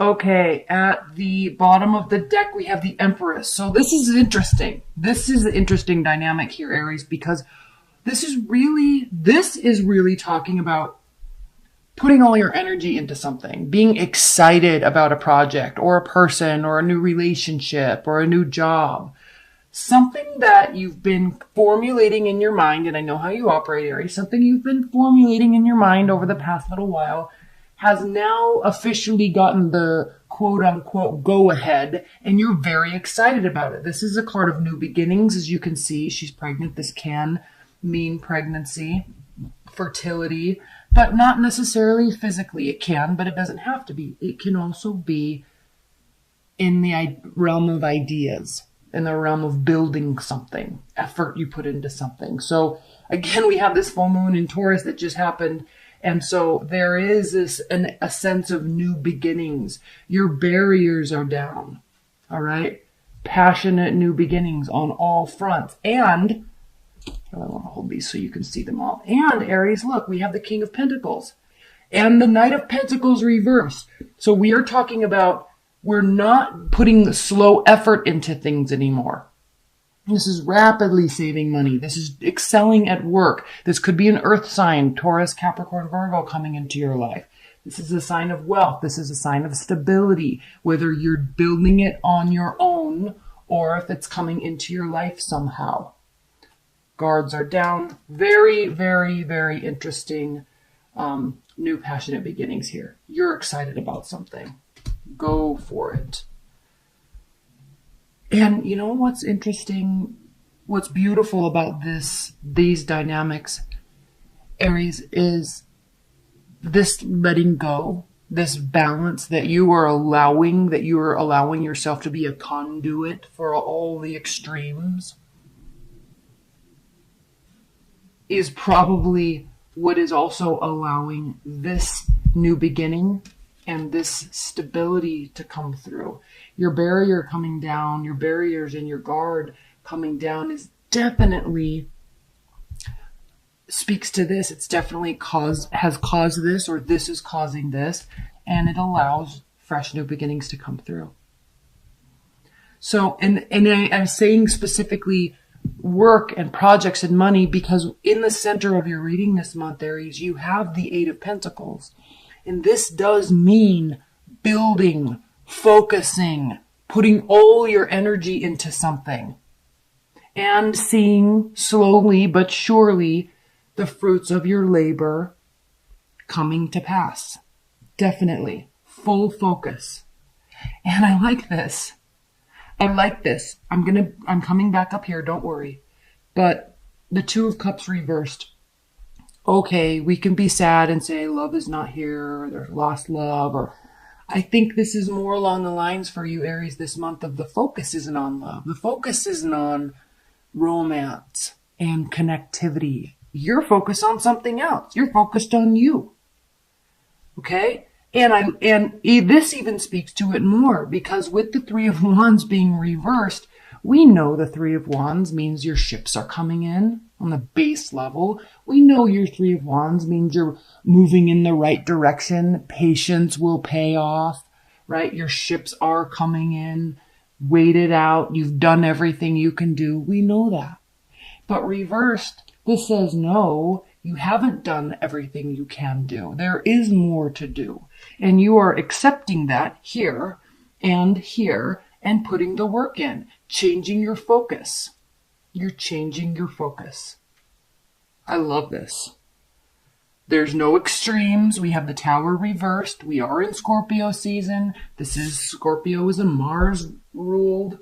Okay, at the bottom of the deck, we have the Empress. So this is interesting. This is the interesting dynamic here, Aries, because this is really talking about putting all your energy into something, being excited about a project or a person or a new relationship or a new job. Something that you've been formulating in your mind, and I know how you operate, Aries, something you've been formulating in your mind over the past little while has now officially gotten the quote unquote go ahead, and you're very excited about it. This is a card of new beginnings. As you can see, she's pregnant. This can mean pregnancy, fertility, but not necessarily physically. It can, but it doesn't have to be. It can also be in the realm of ideas, in the realm of building something, effort you put into something. So again, we have this full moon in Taurus that just happened. And so there is a sense of new beginnings. Your barriers are down. All right. Passionate new beginnings on all fronts. And I want to hold these so you can see them all. And Aries, look, we have the King of Pentacles and the Knight of Pentacles reversed. So we are talking about we're not putting slow effort into things anymore. This is rapidly saving money. This is excelling at work. This could be an earth sign, Taurus, Capricorn, Virgo coming into your life. This is a sign of wealth. This is a sign of stability, whether you're building it on your own or if it's coming into your life somehow. Guards are down. Very, very, very interesting new passionate beginnings here. You're excited about something. Go for it. And you know what's interesting, what's beautiful about these dynamics, Aries, is this letting go, this balance that you are allowing yourself to be a conduit for all the extremes is probably what is also allowing this new beginning and this stability to come through. Your barrier coming down, your barriers and your guard coming down is definitely speaks to this. It's definitely has caused this, or this is causing this, and it allows fresh new beginnings to come through. So, and I'm saying specifically work and projects and money because in the center of your reading this month, Aries, you have the Eight of Pentacles. And this does mean building, focusing, putting all your energy into something and seeing slowly but surely the fruits of your labor coming to pass. Definitely. Full focus. And I like this. I'm coming back up here, don't worry. But the Two of Cups reversed. Okay, we can be sad and say love is not here, or there's lost love, or I think this is more along the lines for you, Aries, this month of the focus isn't on love. The focus isn't on romance and connectivity. You're focused on something else. You're focused on you. Okay? And this even speaks to it more because with the Three of Wands being reversed, we know the Three of Wands means your ships are coming in on the base level. We know your Three of Wands means you're moving in the right direction. Patience will pay off, right? Your ships are coming in, waited out. You've done everything you can do. We know that. But reversed, this says no, you haven't done everything you can do. There is more to do. And you are accepting that here and putting the work in, changing your focus. You're changing your focus. I love this. There's no extremes. We have the Tower reversed. We are in Scorpio season. Scorpio is a Mars ruled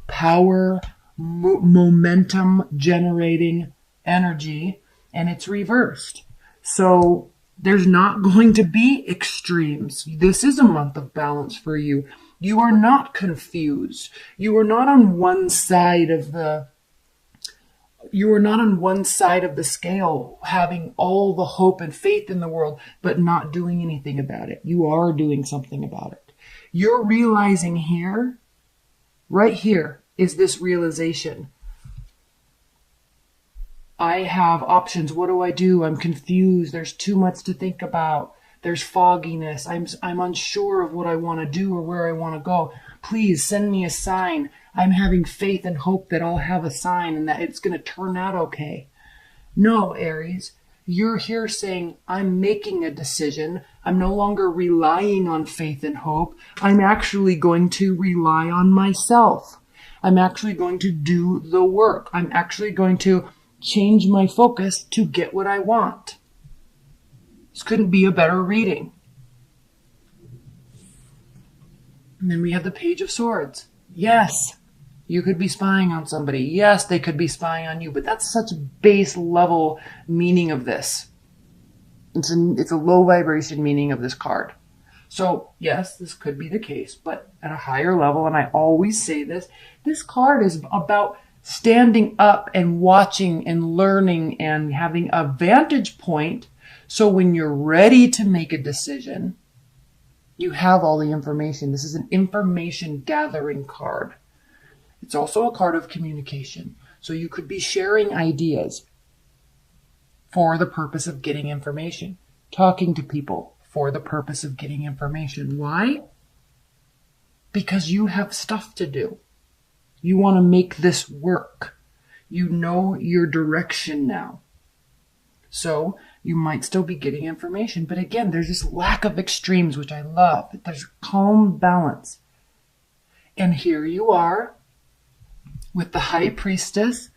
power, momentum generating energy, and it's reversed. So there's not going to be extremes. This is a month of balance for you. You are not confused. You are not on one side of the scale, having all the hope and faith in the world, but not doing anything about it. You are doing something about it. You're realizing here, right here, is this realization. I have options. What do I do? I'm confused. There's too much to think about. There's fogginess. I'm unsure of what I want to do or where I want to go. Please send me a sign. I'm having faith and hope that I'll have a sign and that it's going to turn out okay. No, Aries, you're here saying, I'm making a decision. I'm no longer relying on faith and hope. I'm actually going to rely on myself. I'm actually going to do the work. I'm actually going to change my focus to get what I want. This couldn't be a better reading. And then we have the Page of Swords. Yes, you could be spying on somebody. Yes, they could be spying on you, but that's such a base level meaning of this. It's a low vibration meaning of this card. So yes, this could be the case, but at a higher level, and I always say this card is about standing up and watching and learning and having a vantage point. So when you're ready to make a decision, you have all the information. This is an information gathering card. It's also a card of communication. So you could be sharing ideas for the purpose of getting information, talking to people for the purpose of getting information. Why? Because you have stuff to do. You want to make this work. You know your direction now. So you might still be getting information. But again, there's this lack of extremes, which I love. There's calm balance. And here you are with the High Priestess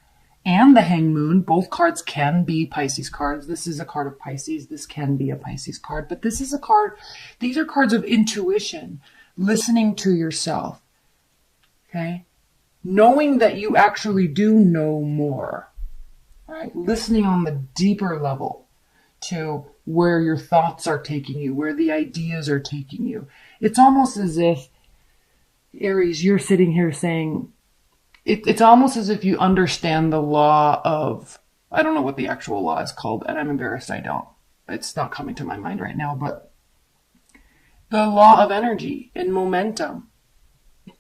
and the Hanged Moon. Both cards can be Pisces cards. This is a card of Pisces. This can be a Pisces card. But this is a card, these are cards of intuition, listening to yourself. Okay? Knowing that you actually do know more. Right? Listening on the deeper level to where your thoughts are taking you, where the ideas are taking you. It's almost as if, Aries, you're sitting here saying, it's almost as if you understand the law of, I don't know what the actual law is called, and I'm embarrassed I don't. It's not coming to my mind right now, but the law of energy and momentum.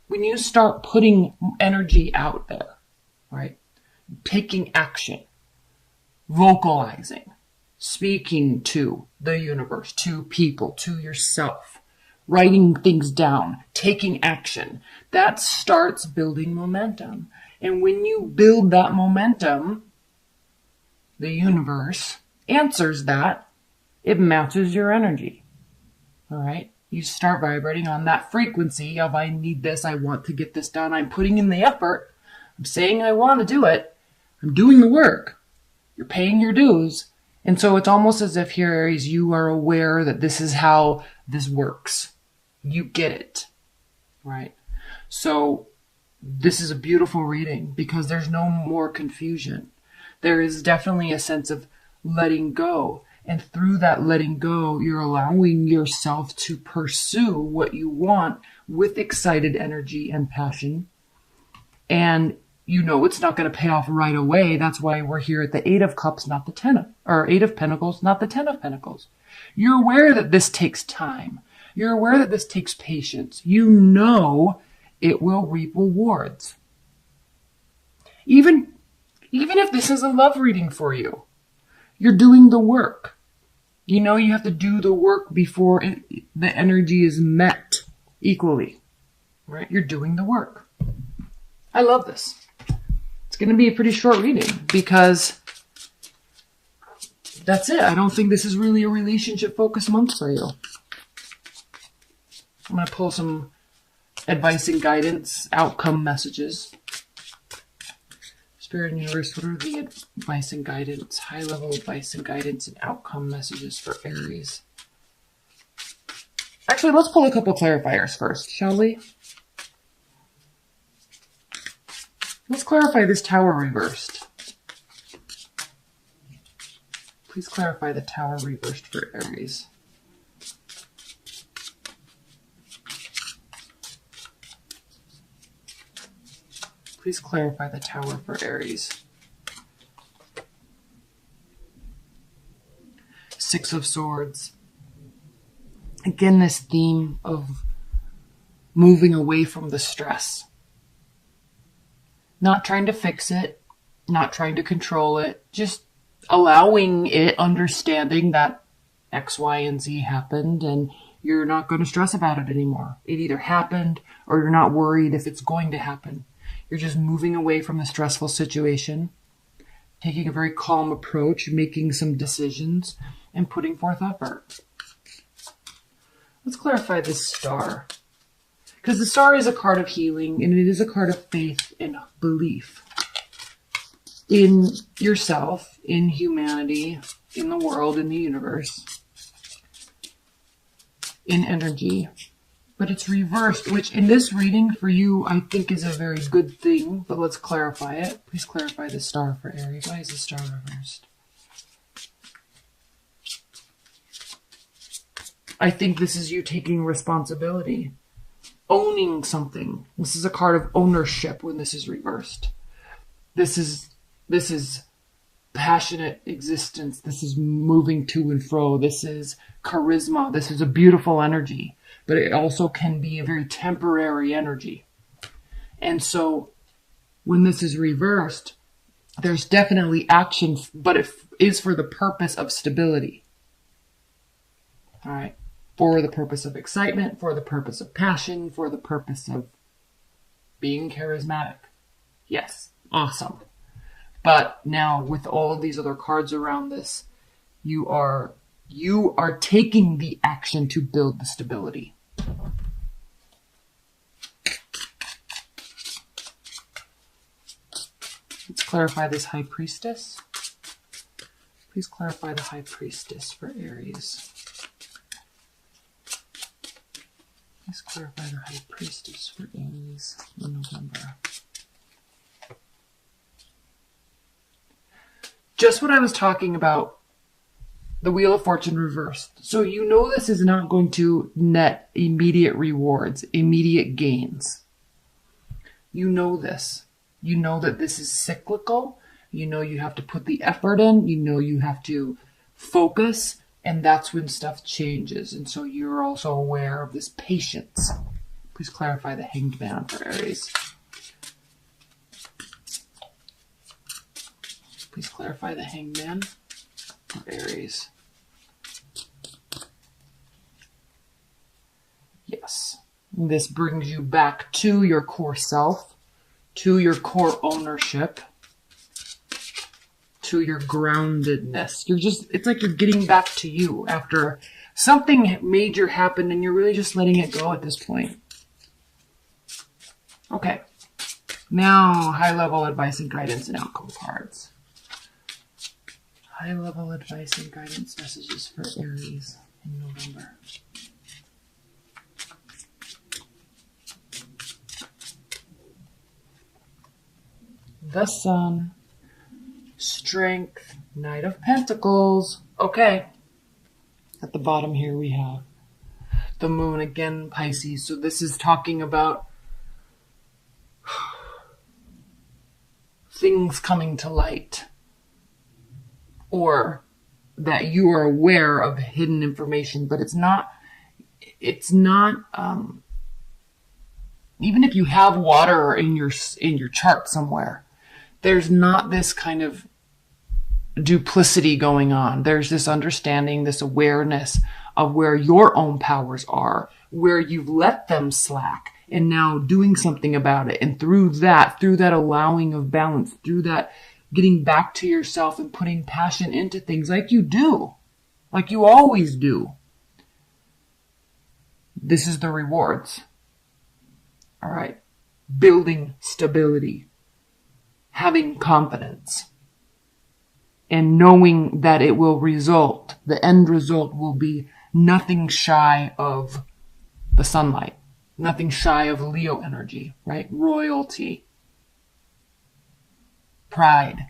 When you start putting energy out there, right? Taking action, vocalizing, speaking to the universe, to people, to yourself, writing things down, taking action, that starts building momentum. And when you build that momentum, the universe answers that. It matches your energy. All right? You start vibrating on that frequency of, I need this, I want to get this done, I'm putting in the effort, I'm saying I want to do it, I'm doing the work, you're paying your dues. And so it's almost as if here, Aries, you are aware that this is how this works. You get it, right? So this is a beautiful reading because there's no more confusion. There is definitely a sense of letting go. And through that letting go, you're allowing yourself to pursue what you want with excited energy and passion. And you know it's not going to pay off right away. That's why we're here at the 8 of Cups, not the 8 of Pentacles, not the 10 of Pentacles. You're aware that this takes time. You're aware that this takes patience. You know it will reap rewards. Even if this is a love reading for you, you're doing the work. You know you have to do the work before the energy is met equally. Right? You're doing the work. I love this. It's going to be a pretty short reading because that's it. I don't think this is really a relationship-focused month for you. I'm going to pull some advice and guidance, outcome messages. Spirit and Universe, what are the advice and guidance, high-level advice and guidance and outcome messages for Aries? Actually, let's pull a couple clarifiers first, shall we? Let's clarify this Tower reversed. Please clarify the Tower reversed for Aries. Please clarify the Tower for Aries. 6 of Swords. Again, this theme of moving away from the stress. Not trying to fix it, not trying to control it, just allowing it, understanding that X, Y, and Z happened, and you're not going to stress about it anymore. It either happened or you're not worried if it's going to happen. You're just moving away from the stressful situation, taking a very calm approach, making some decisions, and putting forth effort. Let's clarify this star. Because the star is a card of healing, and it is a card of faith and belief in yourself, in humanity, in the world, in the universe, in energy. But it's reversed, which in this reading for you, I think is a very good thing. But let's clarify it. Please clarify the star for Aries. Why is the star reversed? I think this is you taking responsibility, owning something. This is a card of ownership when this is reversed. This is passionate existence. This is moving to and fro. This is charisma. This is a beautiful energy, but it also can be a very temporary energy. And so when this is reversed, there's definitely action, but it is for the purpose of stability. All right. For the purpose of excitement, for the purpose of passion, for the purpose of being charismatic. Yes, awesome. But now with all of these other cards around this, you are taking the action to build the stability. Let's clarify this High Priestess. Please clarify the High Priestess for Aries. Let's clarify the High Priestess for Aries in November. Just what I was talking about, the Wheel of Fortune reversed. So you know this is not going to net immediate rewards, immediate gains. You know this. You know that this is cyclical. You know you have to put the effort in. You know you have to focus. And that's when stuff changes. And so you're also aware of this patience. Please clarify the Hanged Man for Aries. Please clarify the Hanged Man for Aries. Yes. This brings you back to your core self, to your core ownership, to your groundedness. It's like you're getting back to you after something major happened and you're really just letting it go at this point. Okay. Now, high-level advice and guidance and outcome cards. High-level advice and guidance messages for Aries in November. The Sun. Strength, Knight of Pentacles. Okay. At the bottom here we have the Moon again, Pisces. So this is talking about things coming to light, or that you are aware of hidden information, but it's not even if you have water in your chart somewhere, there's not this kind of duplicity going on. There's this understanding, this awareness of where your own powers are, where you've let them slack, and now doing something about it. And through that allowing of balance, through that getting back to yourself and putting passion into things like you do, like you always do. This is the rewards. All right. Building stability, having confidence, and knowing that it will result, the end result will be nothing shy of the sunlight, nothing shy of Leo energy, right? Royalty, pride.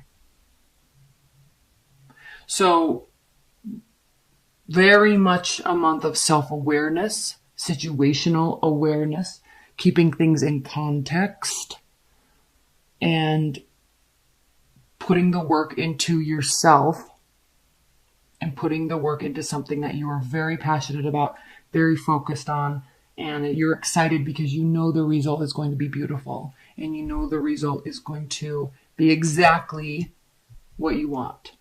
So very much a month of self-awareness, situational awareness, keeping things in context, and putting the work into yourself and putting the work into something that you are very passionate about, very focused on, and you're excited because you know the result is going to be beautiful and you know the result is going to be exactly what you want.